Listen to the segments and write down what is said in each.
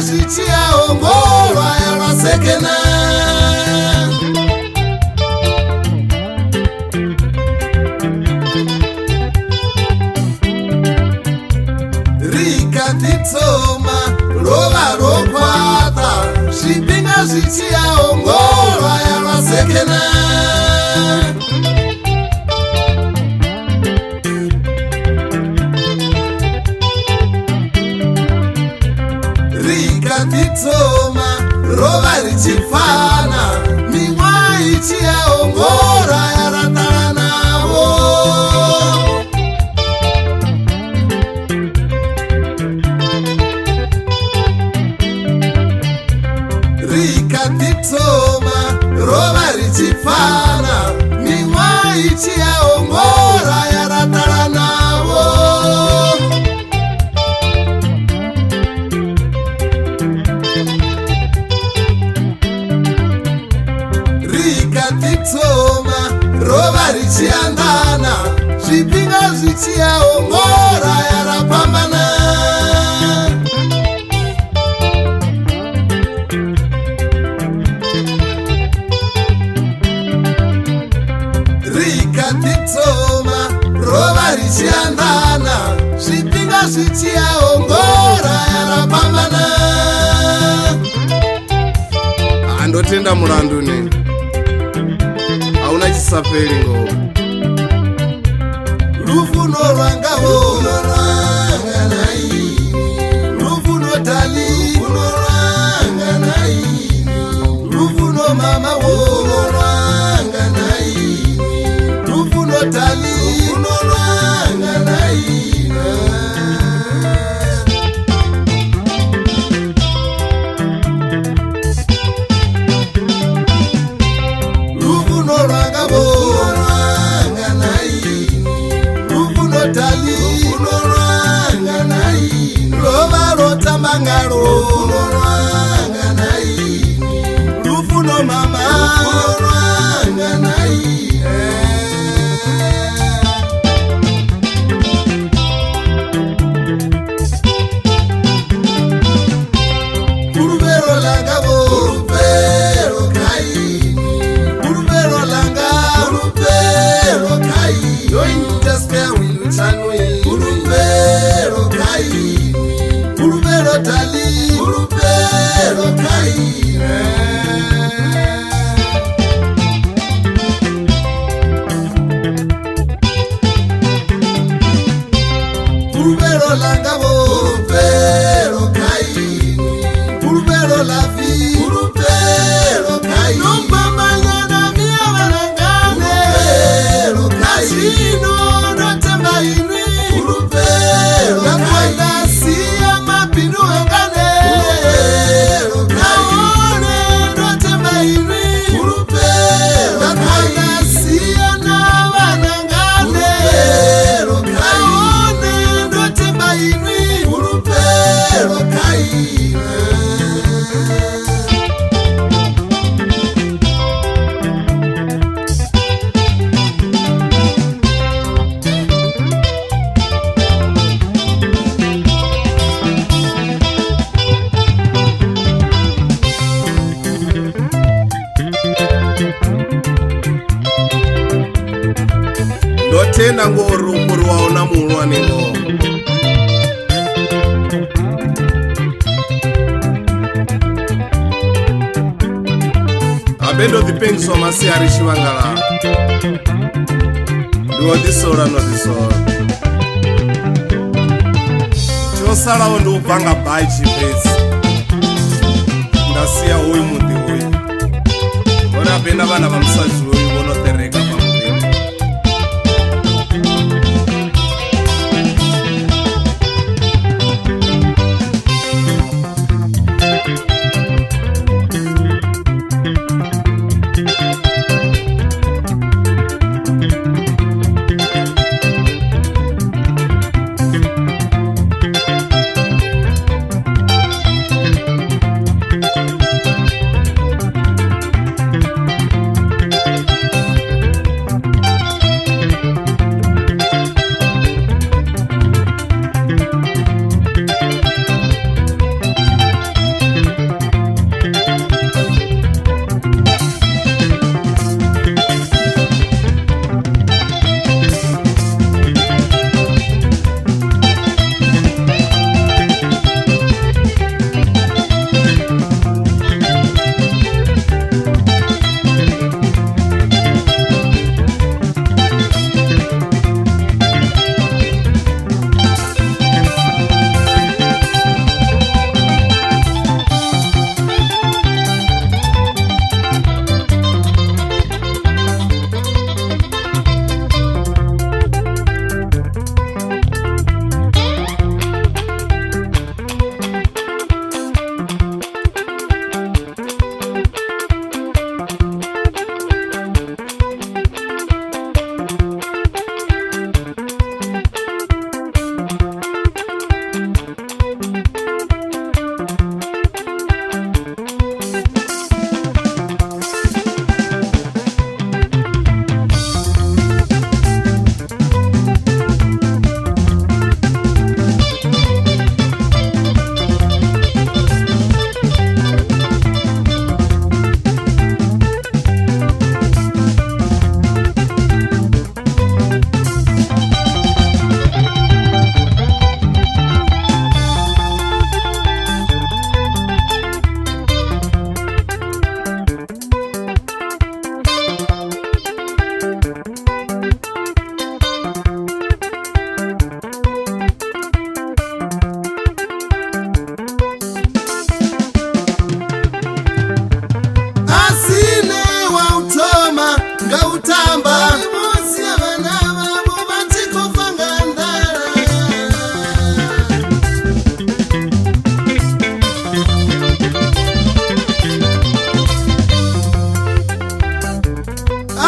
zvichiaongorwa yavasekena rikatitsoma rova rokwata zvipinga zvichiaongorwa yavasekena rikatitsoma rova richipfana mimwa ichiaongorwa yaratara navo rikatitsoma rova richipfana mimwa ichiaongorwa yaratara navo rikatitsoma rova richiandana zvipinga zvichiaongorwa yarapambana rikatitsoma rova richiandana zvipinga zvichiaongorwa yarapambana andotenda murandu ne hauna chisapeli ngo rufuno rwangavo rufuno tali rufuno mama wo rufuno tali rova rotambangaro rufuno mama kuruvero langavo kuruvero langa kuruvero kai yoinja spare wheel chanwe kuruvero kai kuruvero tali kuruvero kai kuruvero langavo kuruvero kai kuruvero lavi kuruvero kai nompamanyana miavarangane kuruvero kai zino notemba inwi kuruvero kai nasiya mapindu angane kuruvero kai naone notemba inwi kuruvero kai nasiya navanangane kuruvero kai naone notemba inwi kuruvero kai ndotenda ngorumbu rwaona mulwaningo abendo dhipengiswa masi arishivangala ndiwodhisola nodhisola chosalawo ndiubvanga bhayi chipedzi ndasiya uyu mudhi uyu ona apenda vana vamusadzi uyu vonotereka pamupeni ngautamba musi vana vavo vatikofa ngandara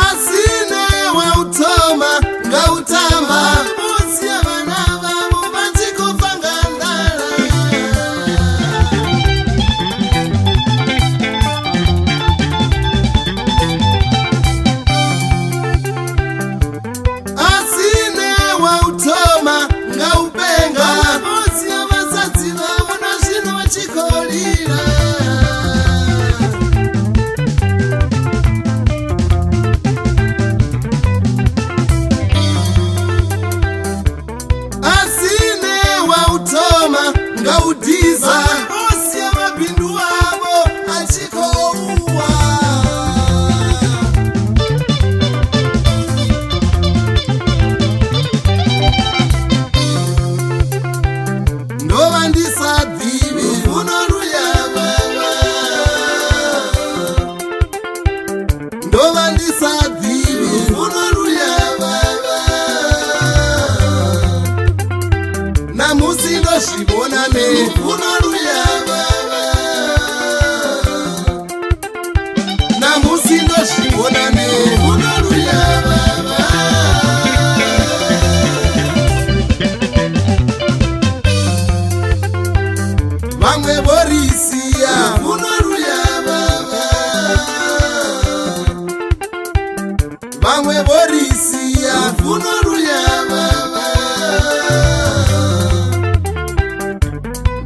asine wautoma ngautamba musi vana vavo vatikofa ngandara asine wautoma ngaupenga musi vasadzi vavo nazvino vachikolira asine wautoma ngaudhiza musi mabindu avo achikouwa ndova ndisadzivi unoruyavava ndova ndisadzivi unoruyavava namusi ndozvibona neunaruyavava namusi ndozvibona neunaruyavava vamwe vorisiya unaruyavava vamwe vorisiya unaruyavava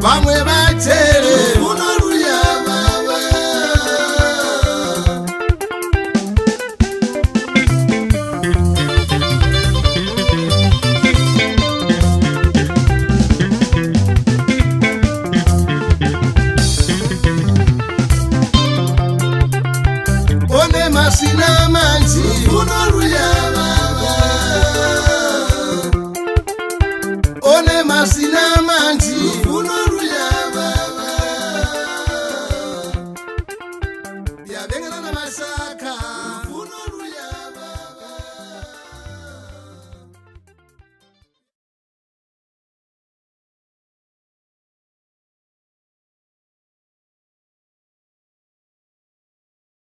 vamwe vachere unaruyavava one masina manji unaruyavava one masina manji unaruyavava yavengelana mashaka